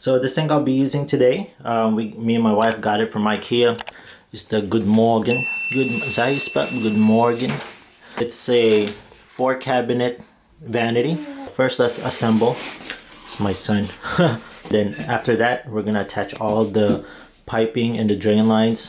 So the sink I'll be using today, me and my wife got it from Ikea. It's the Good Morgan. Is that how you spell Good Morgan? It's a 4-cabinet vanity. First, let's assemble. It's my son. Then after that, we're gonna attach all the piping and the drain lines.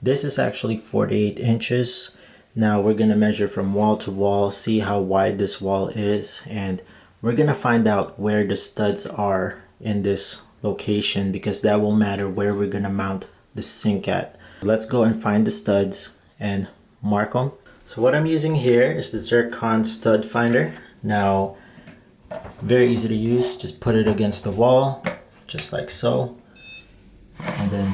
This is actually 48 inches. Now we're gonna measure from wall to wall, see how wide this wall is, and we're gonna find out where the studs are in this location because that will matter where we're gonna mount the sink at. Let's go and find the studs and mark them. So what I'm using here is the zircon stud finder. Now, very easy to use. Just put it against the wall, just like so, and then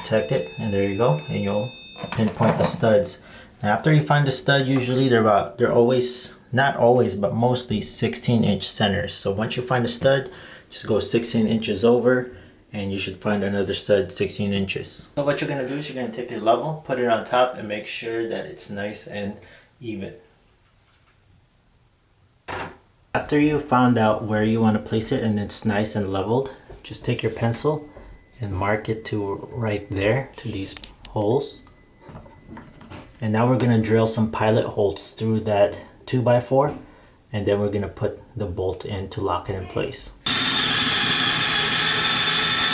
detect it, and there you go, and you'll pinpoint the studs. Now after you find the stud, usually they're always, not always, but mostly 16-inch centers. So once you find a stud, just go 16 inches over and you should find another stud 16 inches. So what you're gonna do is you're gonna take your level, put it on top, and make sure that it's nice and even. After you found out where you want to place it and it's nice and leveled, just take your pencil and mark it to right there, to these holes. And now we're gonna drill some pilot holes through that 2x4, and then we're gonna put the bolt in to lock it in place.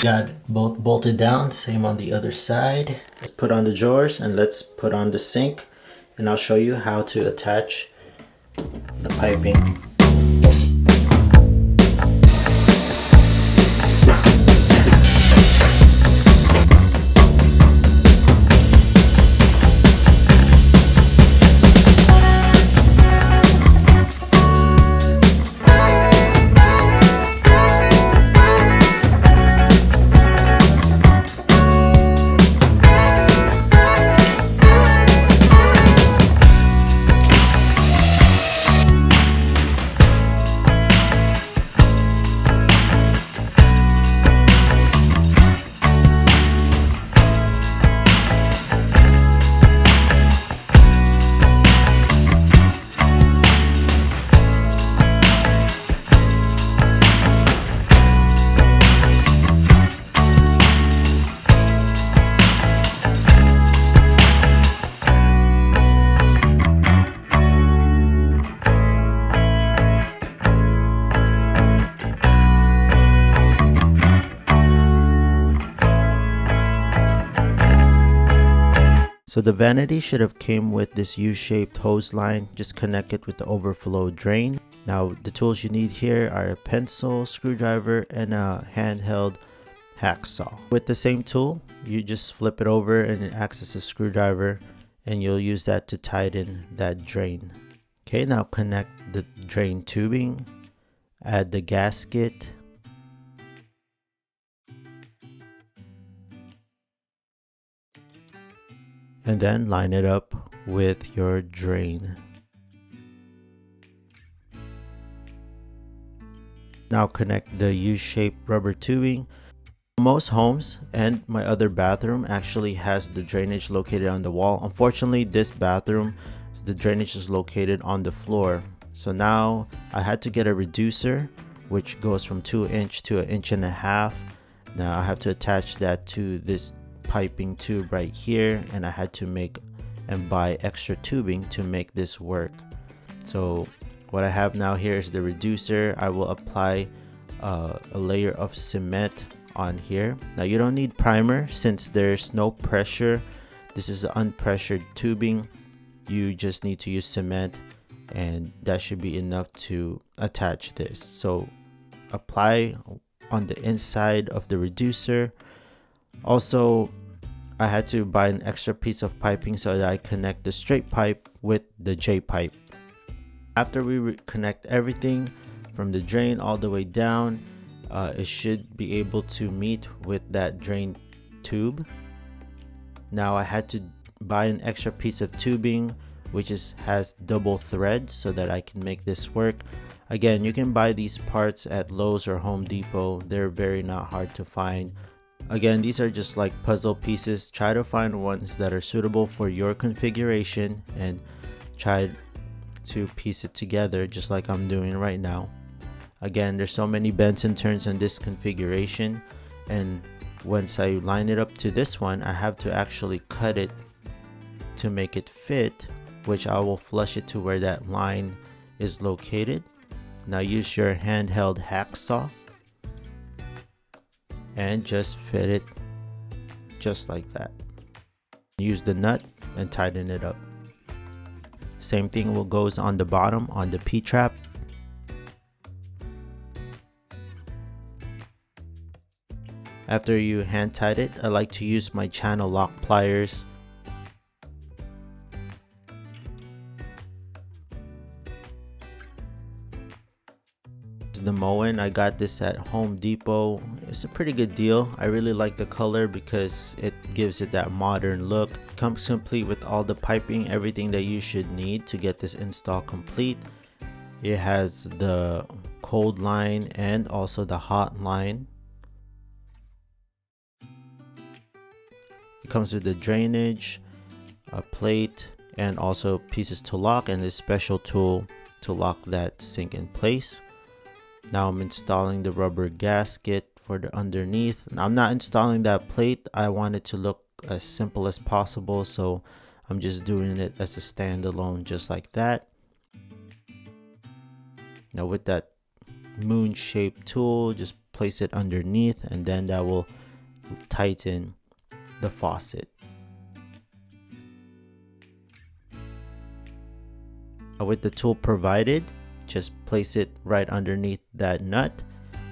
Got both bolted down, same on the other side. Let's put on the drawers and let's put on the sink, and I'll show you how to attach the piping. So the vanity should have came with this U-shaped hose line. Just connect it with the overflow drain. Now the tools you need here are a pencil, screwdriver, and a handheld hacksaw. With the same tool, you just flip it over and it acts as a screwdriver, and you'll use that to tighten that drain. Okay, now connect the drain tubing, add the gasket, and then line it up with your drain. Now connect the U-shaped rubber tubing. Most homes and my other bathroom actually has the drainage located on the wall. Unfortunately, this bathroom, the drainage is located on the floor. So now I had to get a reducer, which goes from 2" to 1.5". Now I have to attach that to this piping tube right here, and I had to make and buy extra tubing to make this work. So what I have now here is the reducer. I will apply a layer of cement on here. Now you don't need primer since there's no pressure. This is unpressured tubing. You just need to use cement, and that should be enough to attach this. So apply on the inside of the reducer. Also, I had to buy an extra piece of piping so that I connect the straight pipe with the J pipe. After we connect everything from the drain all the way down, it should be able to meet with that drain tube. Now I had to buy an extra piece of tubing which has double threads so that I can make this work. Again, you can buy these parts at Lowe's or Home Depot. They're very not hard to find. Again, these are just like puzzle pieces. Try to find ones that are suitable for your configuration and try to piece it together just like I'm doing right now. Again, there's so many bends and turns in this configuration, and once I line it up to this one, I have to actually cut it to make it fit, which I will flush it to where that line is located. Now use your handheld hacksaw and just fit it just like that. Use the nut and tighten it up. Same thing will goes on the bottom on the P-trap. After you hand tight it, I like to use my channel lock pliers. The Moen, I got this at Home Depot. It's a pretty good deal. I really like the color because it gives it that modern look. It comes complete with all the piping, everything that you should need to get this install complete. It has the cold line and also the hot line. It comes with the drainage, a plate, and also pieces to lock, and this special tool to lock that sink in place. Now I'm installing the rubber gasket for the underneath. Now, I'm not installing that plate. I want it to look as simple as possible, so I'm just doing it as a standalone just like that. Now with that moon shaped tool, just place it underneath, and then that will tighten the faucet. Now with the tool provided, just place it right underneath that nut.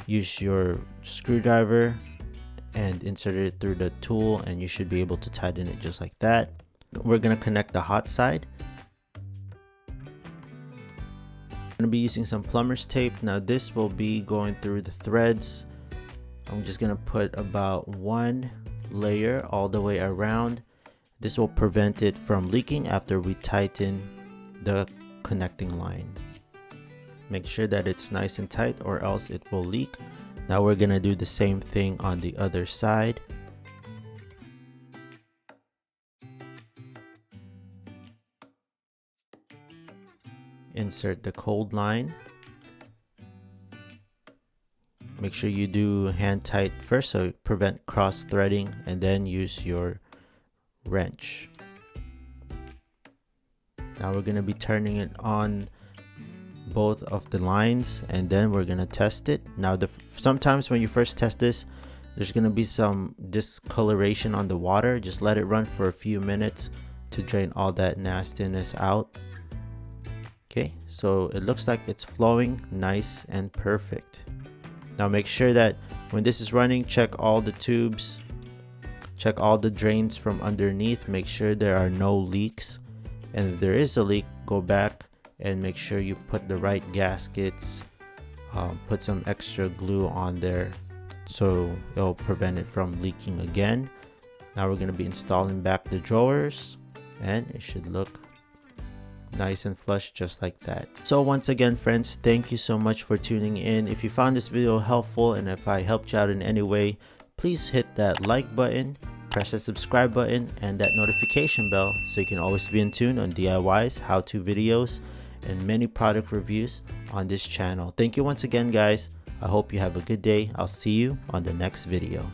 Use your screwdriver and insert it through the tool, and you should be able to tighten it just like that. We're going to connect the hot side. I'm going to be using some plumber's tape. Now this will be going through the threads. I'm just going to put about one layer all the way around. This will prevent it from leaking after we tighten the connecting line. Make sure that it's nice and tight or else it will leak. Now we're gonna do the same thing on the other side. Insert the cold line. Make sure you do hand tight first so prevent cross threading, and then use your wrench. Now we're gonna be turning it on both of the lines, and then we're gonna test it. Now sometimes when you first test this, there's gonna be some discoloration on the water. Just let it run for a few minutes to drain all that nastiness out. Okay, so it looks like it's flowing nice and perfect. Now make sure that when this is running, check all the tubes, check all the drains from underneath, make sure there are no leaks, and if there is a leak, go back and make sure you put the right gaskets, put some extra glue on there so it'll prevent it from leaking again. Now we're going to be installing back the drawers, and it should look nice and flush just like that. So once again, friends, thank you so much for tuning in. If you found this video helpful and if I helped you out in any way, please hit that like button, press the subscribe button, and that notification bell so you can always be in tune on DIYs, how-to videos, and many product reviews on this channel. Thank you once again, guys. I hope you have a good day. I'll see you on the next video.